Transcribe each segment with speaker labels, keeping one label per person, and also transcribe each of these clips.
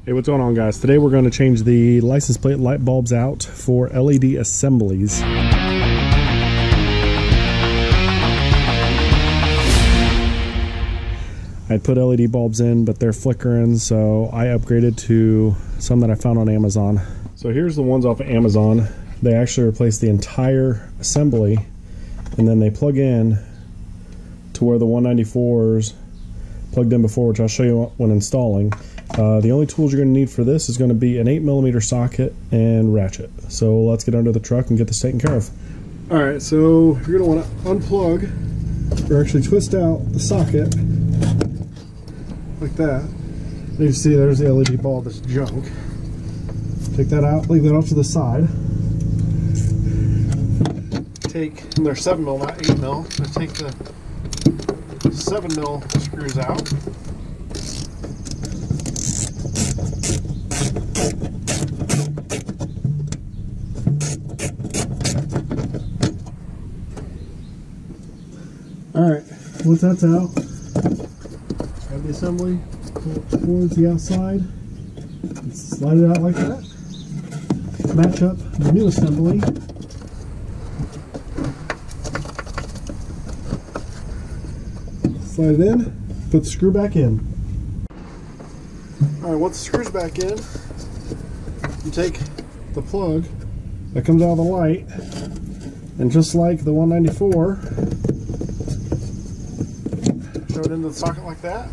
Speaker 1: Hey, what's going on, guys? Today we're going to change the license plate light bulbs out for LED assemblies. I put LED bulbs in, but they're flickering, so I upgraded to some that I found on Amazon. So here's the ones off of Amazon. They actually replace the entire assembly, and then they plug in to where the 194s plugged in before, which I'll show you when installing. The only tools you're going to need for this is going to be an 8mm socket and ratchet. So let's get under the truck and get this taken care of. Alright, so you're going to want to unplug, or actually twist out the socket like that. And you see there's the LED bulb that's junk. Take that out, leave that off to the side. Take, they're 7mm, not 8mm. I take the 7mm screws out. Alright, once that's out, grab the assembly, pull it towards the outside, and slide it out like that. Match up the new assembly. Slide it in, put the screw back in. Alright, once the screw's back in, you take the plug that comes out of the light, and just like the 194, throw it into the socket like that.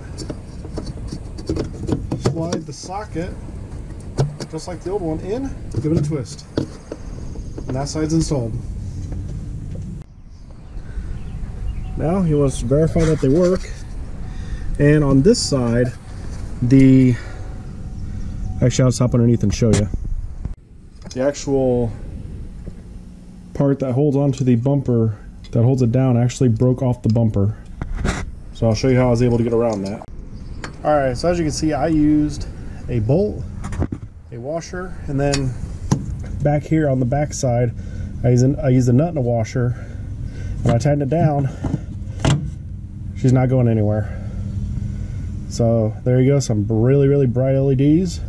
Speaker 1: Slide the socket, just like the old one, in, give it a twist. And that side's installed. Now you want to verify that they work. And on this side, actually I'll stop underneath and show you. The actual part that holds onto the bumper, that holds it down, actually broke off the bumper. So I'll show you how I was able to get around that. Alright, so as you can see, I used a bolt, a washer, and then back here on the back side, I used a nut and a washer. When I tighten it down, she's not going anywhere. So there you go, some really, really bright LEDs.